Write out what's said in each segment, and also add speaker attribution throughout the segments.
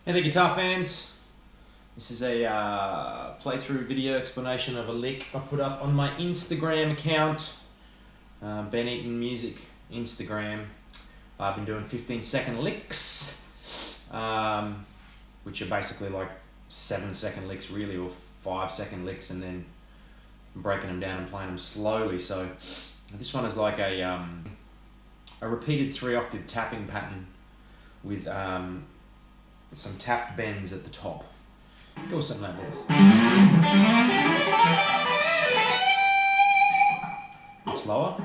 Speaker 1: Hey there, guitar fans. This is a playthrough video explanation of a lick I put up on my Instagram account, Ben Eaton Music Instagram. I've been doing 15-second licks, which are basically like 7-second licks really, or 5-second licks, and then breaking them down and playing them slowly. So this one is like a repeated 3-octave tapping pattern with some tapped bends at the top. Go something like this. It's slower.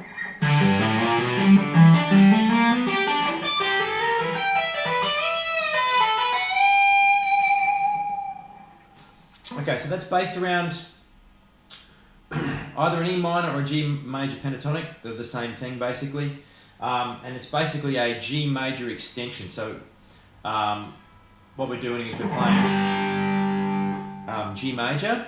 Speaker 1: Okay, so that's based around either an E minor or a G major pentatonic. They're the same thing basically. And it's basically a G major extension. So what we're doing is we're playing G major,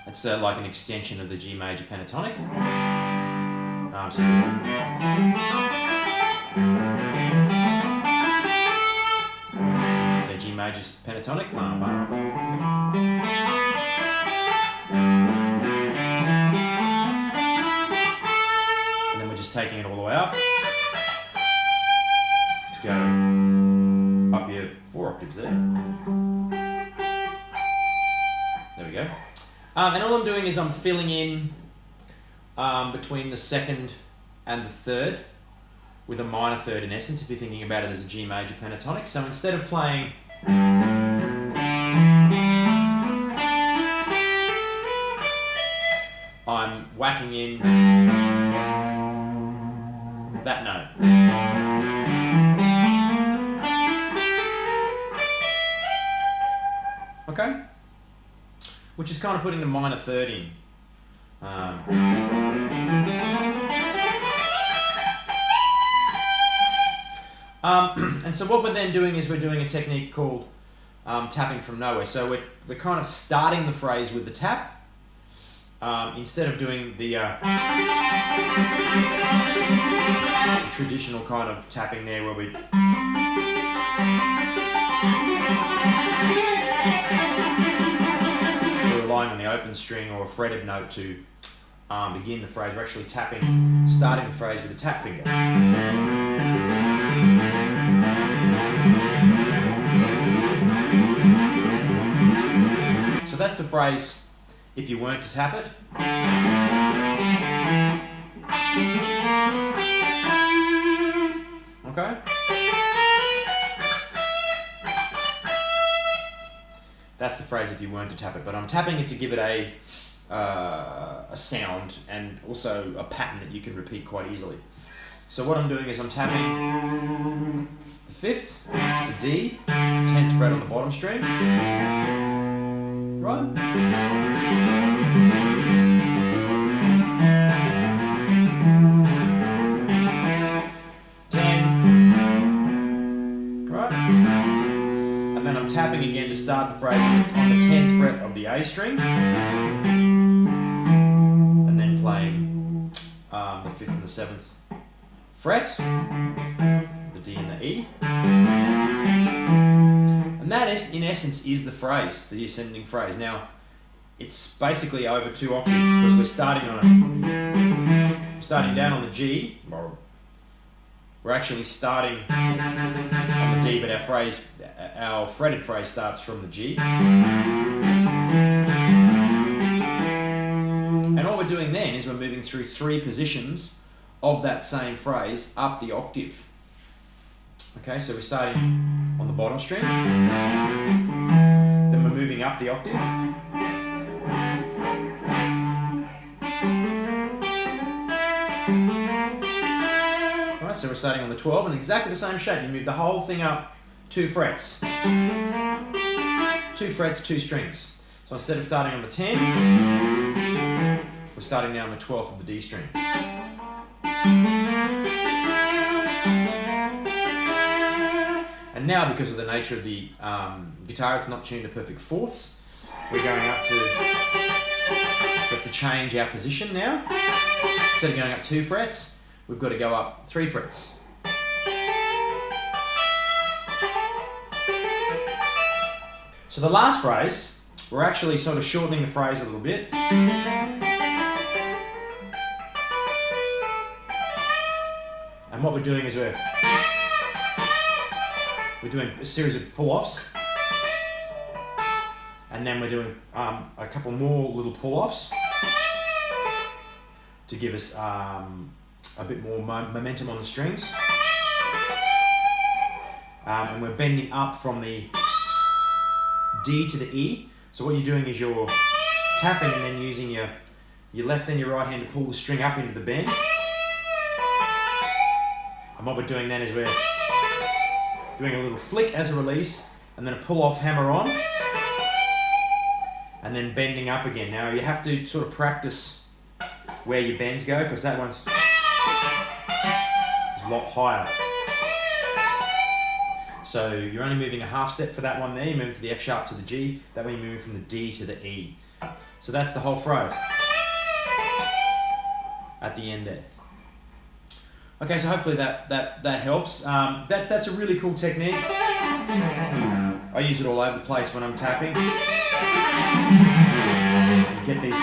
Speaker 1: it's like an extension of the G major pentatonic. So G major pentatonic. Just taking it all the way up to go up your 4 octaves there. There we go. And all I'm doing is I'm filling in between the second and the third with a minor third in essence, if you're thinking about it as a G major pentatonic. So instead of playing I'm whacking in that note. Okay? Which is kind of putting the minor third in. And so what we're then doing is we're doing a technique called tapping from nowhere. So we're kind of starting the phrase with the tap. Instead of doing the traditional kind of tapping there where we're relying on the open string or a fretted note to begin the phrase, we're actually starting the phrase with a tap finger. So that's the phrase if you weren't to tap it. Okay? That's the phrase if you weren't to tap it, but I'm tapping it to give it a sound and also a pattern that you can repeat quite easily. So what I'm doing is I'm tapping the 5th, the D, 10th fret on the bottom string, right? Tapping again to start the phrase on the 10th fret of the A string, and then playing the 5th and the 7th fret, the D and the E, and that is, in essence, is the phrase, the ascending phrase. Now, it's basically over 2 octaves because we're starting down on the G. We're actually starting on the D, but our fretted phrase starts from the G. And all we're doing then is we're moving through 3 positions of that same phrase up the octave. Okay, so we're starting on the bottom string, then we're moving up the octave. So we're starting on the 12 in exactly the same shape. You move the whole thing up 2 frets. 2 frets, 2 strings. So instead of starting on the 10, we're starting now on the 12th of the D string. And now, because of the nature of the guitar, it's not tuned to perfect fourths. We're going up to, we have to change our position now. Instead of going up 2 frets, we've got to go up 3 frets. So the last phrase, we're actually sort of shortening the phrase a little bit. And what we're doing is we're doing a series of pull-offs. And then we're doing a couple more little pull-offs to give us a bit more momentum on the strings. And we're bending up from the D to the E. So what you're doing is you're tapping and then using your left and your right hand to pull the string up into the bend. And what we're doing then is we're doing a little flick as a release and then a pull-off hammer on. And then bending up again. Now you have to sort of practice where your bends go because that one's a lot higher. So you're only moving a half step for that one there. You move to the F sharp to the G. That way you're moving from the D to the E. So that's the whole phrase at the end there. Okay, so hopefully that helps. That's a really cool technique. I use it all over the place when I'm tapping. You get these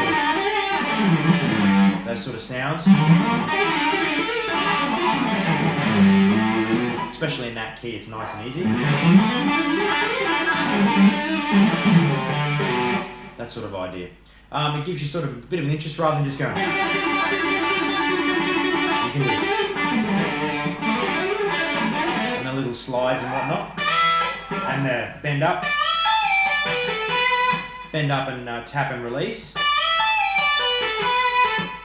Speaker 1: those sort of sounds, especially in that key. It's nice and easy. That sort of idea. It gives you sort of a bit of an interest rather than just going. You can do it. And the little slides and whatnot. And bend up and tap and release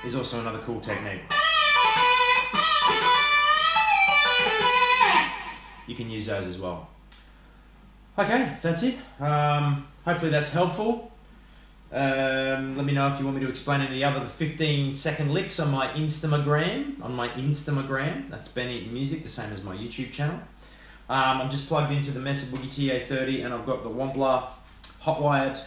Speaker 1: is also another cool technique. You can use those as well. Okay, that's it. Hopefully that's helpful. Let me know if you want me to explain any other 15-second licks on my Instagram. That's Ben Eaton Music, the same as my YouTube channel. I'm just plugged into the Mesa Boogie TA30 and I've got the Wampler hot-wired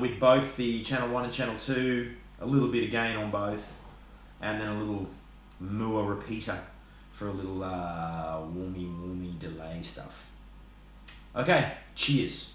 Speaker 1: with both the channel 1 and channel 2, a little bit of gain on both, and then a little Mua repeater for a little warmy delay stuff. Okay, cheers.